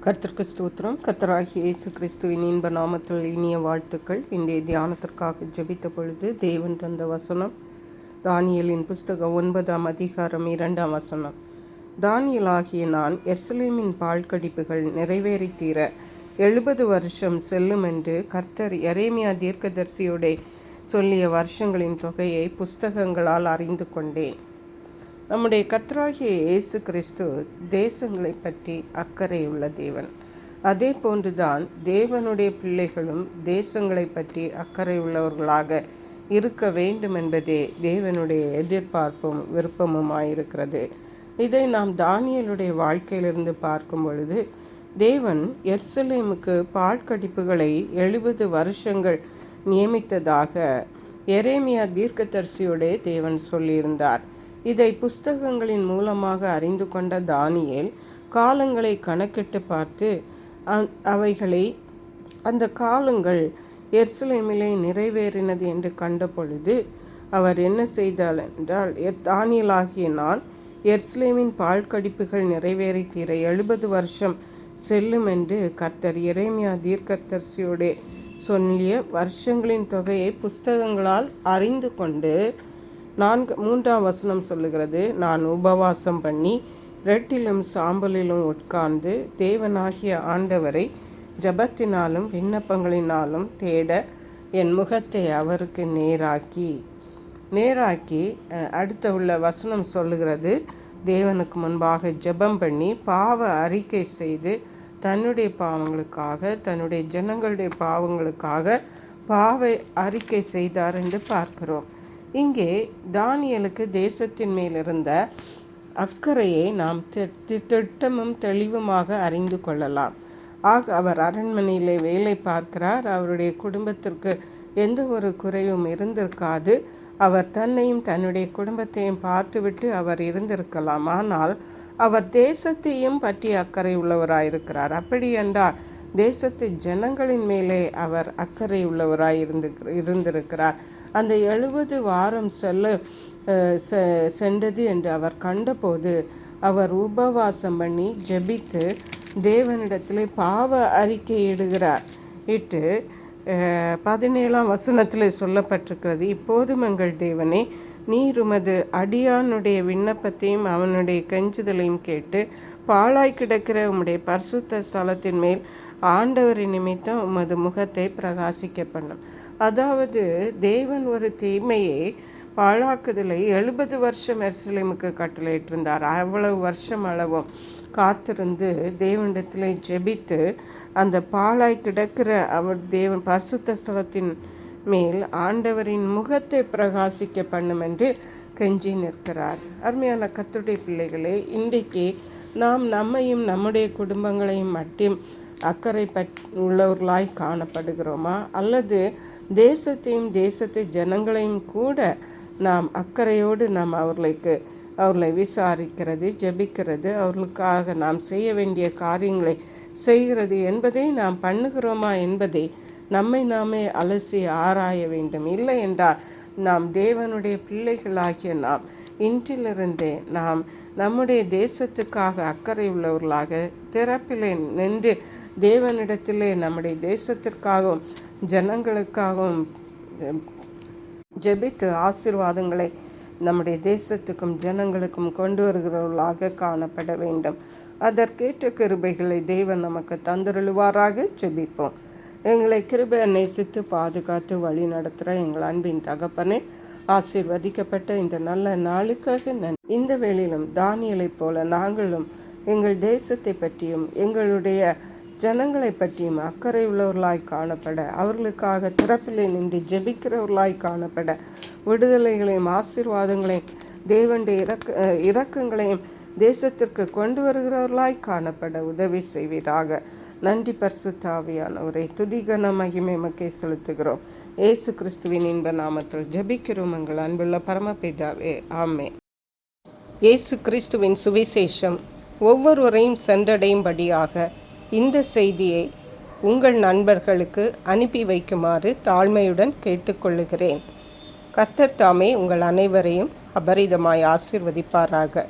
கர்த்தருக்கு ஸ்தோத்திரம். கர்த்தராகிய இயேசு கிறிஸ்துவின் இன்ப நாமத்தில் இனிய வாழ்த்துக்கள். இன்றைய தியானத்திற்காக ஜெபித்த பொழுது தேவன் தந்த வசனம் தானியேலின் புஸ்தகம் 9ஆம் அதிகாரம் 2ஆம் வசனம். தானியேலாகிய நான் எருசலேமின் பாழ்கடிப்புகள் நிறைவேறி தீர 70 வருஷம் செல்லும் என்று கர்த்தர் எரேமியா தீர்க்கதரிசியோடே சொல்லிய வருஷங்களின் தொகையை புஸ்தகங்களால் அறிந்து கொண்டேன். நம்முடைய கர்த்தராகிய இயேசு கிறிஸ்து தேசங்களை பற்றி அக்கறை உள்ள தேவன். அதே போன்றுதான் தேவனுடைய பிள்ளைகளும் தேசங்களை பற்றி அக்கறை உள்ளவர்களாக இருக்க வேண்டும் என்பதே தேவனுடைய எதிர்பார்ப்பும் விருப்பமுமாயிருக்கிறது. இதை நாம் தானியேலுடைய வாழ்க்கையிலிருந்து பார்க்கும் பொழுது தேவன் எருசலேமுக்கு பாழ்கடிப்புகளை 70 வருஷங்கள் நியமித்ததாக எரேமியா தீர்க்கதரிசியோடே தேவன் சொல்லியிருந்தார். இதை புஸ்தகங்களின் மூலமாக அறிந்து கொண்ட தானியேல் காலங்களை கணக்கிட்டு பார்த்து அவைகளை அந்த காலங்கள் எருசலேமிலே நிறைவேறினது என்று கண்ட பொழுது அவர் என்ன செய்தார் என்றால், தானியேலாகிய நான் எருசலேமின் பாழ்கடிப்புகள் நிறைவேறி தீர 70 வருஷம் செல்லும் என்று கர்த்தர் எரேமியா தீர்க்கதரிசியோடே சொல்லிய வருஷங்களின் தொகையை புஸ்தகங்களால் அறிந்து கொண்டு 3ஆம் வசனம் சொல்லுகிறது, நான் உபவாசம் பண்ணி ரெட்டிலும் சாம்பலிலும் உட்கார்ந்து தேவனாகிய ஆண்டவரை ஜபத்தினாலும் விண்ணப்பங்களினாலும் தேட என் முகத்தை அவருக்கு நேராக்கி அடுத்த உள்ள வசனம் சொல்லுகிறது, தேவனுக்கு முன்பாக ஜெபம் பண்ணி பாவ அறிக்கை செய்து தன்னுடைய பாவங்களுக்காக தன்னுடைய ஜனங்களுடைய பாவங்களுக்காக பாவ அறிக்கை செய்தார் என்று பார்க்கிறோம். இங்கே தானியேலுக்கு தேசத்தின் மேலிருந்த அக்கறையை நாம் திட்டமும் தெளிவுமாக அறிந்து கொள்ளலாம். அவர் அரண்மனையிலே வேலை பார்க்கிறார். அவருடைய குடும்பத்திற்கு எந்த ஒரு குறையும் இருந்திருக்காது. அவர் தன்னையும் தன்னுடைய குடும்பத்தையும் பார்த்துவிட்டு அவர் இருந்திருக்கலாம். ஆனால் அவர் தேசத்தையும் பற்றி அக்கறை உள்ளவராயிருக்கிறார். அப்படி என்றால் தேசத்து ஜனங்களின் மேலே அவர் அக்கறை உள்ளவராய் இருந்திருக்கிறார். அந்த 70 வாரம் சென்றது என்று அவர் கண்டபோது அவர் உபவாசம் பண்ணி ஜெபித்து தேவனிடத்திலே பாவ அறிக்கை இடுகிறார். 17ஆம் வசனத்தில் சொல்லப்பட்டிருக்கிறது, இப்போதும் எங்கள் தேவனே, நீர் உமது அடியானுடைய விண்ணப்பத்தையும் அவனுடைய கெஞ்சுதலையும் கேட்டு பாழாய் கிடக்கிற உம்முடைய பரிசுத்த ஸ்தலத்தின் மேல் ஆண்டவரின் நிமித்தம் உமது முகத்தை பிரகாசிக்க பண்ணும். அதாவது தேவன் ஒரு தீமையை பாழாக்குதலை 70 வருஷம் எருசலேமுக்கு கட்டளையிட்டிருந்தார். அவ்வளவு வருஷம் அளவும் காத்திருந்து தேவனிடத்திலே ஜெபித்து அந்த பாழாய் கிடக்கிற அவர் தேவன் பரிசுத்த ஸ்தலத்தின் மேல் ஆண்டவரின் முகத்தை பிரகாசிக்க பண்ணும் என்று கெஞ்சி நிற்கிறார். அருமையான கர்த்தருடைய பிள்ளைகளே, இன்றைக்கு நாம் நம்மையும் நம்முடைய குடும்பங்களையும் மட்டும் அக்கறை உள்ளவர்களாய் காணப்படுகிறோமா, அல்லது தேசத்தையும் தேசத்து ஜனங்களையும் கூட நாம் அக்கறையோடு நாம் அவர்களை விசாரிக்கிறது, ஜெபிக்கிறது, அவர்களுக்காக நாம் செய்ய வேண்டிய காரியங்களை செய்கிறது என்பதை நாம் பண்ணுகிறோமா என்பதை நம்மை நாமே அலசி ஆராய வேண்டும். இல்லை என்றால் நாம் தேவனுடைய பிள்ளைகளாகிய நாம் இன்றிலிருந்தே நாம் நம்முடைய தேசத்துக்காக அக்கறை உள்ளவர்களாக திறப்பிலே நின்று தேவனிடத்திலே நம்முடைய தேசத்திற்காகவும் ஜனங்களுக்காகவும் ஜெபித்து ஆசீர்வாதங்களை நம்முடைய தேசத்துக்கும் ஜனங்களுக்கும் கொண்டு வருகிறவர்களாக காணப்பட வேண்டும். அதற்கேற்ற கிருபைகளை தேவன் நமக்கு தந்தருளுவாராக. ஜெபிப்போம். எங்களை கிருபை நேசித்து பாதுகாத்து வழி நடத்துகிற எங்கள் அன்பின் தகப்பனே, ஆசீர்வதிக்கப்பட்ட இந்த நல்ல நாளுக்காக இந்த வேளையிலும் தானியேலைப் போல நாங்களும் எங்கள் தேசத்தை பற்றியும் எங்களுடைய ஜனங்களை பற்றியும் அக்கறை உள்ளவர்களாய் காணப்பட, அவர்களுக்காக திறப்பிலே நின்று ஜெபிக்கிறவர்களாய் காணப்பட, விடுதலைகளையும் ஆசீர்வாதங்களையும் தேவனுடைய இரக்கங்களையும் தேசத்திற்கு கொண்டு வருகிறவர்களாய் காணப்பட உதவி செய்வீராக. நன்றி பரிசுத்த ஆவியானவரே, துதிகன மகிமை மக்கே செலுத்துகிறோம். இயேசு கிறிஸ்துவின் இன்ப நாமத்தில் ஜெபிக்கிறோம் எங்கள் அன்புள்ள பரமபிதாவே, ஆமென். இயேசு கிறிஸ்துவின் சுவிசேஷம் ஒவ்வொருவரையும் சென்றடையும்படியாக இந்த செய்தியை உங்கள் நண்பர்களுக்கு அனுப்பி வைக்குமாறு தாழ்மையுடன் கேட்டுக்கொள்ளுகிறேன். கர்த்தர் தாமே உங்கள் அனைவரையும் அபரிதமாய் ஆசீர்வதிப்பாராக.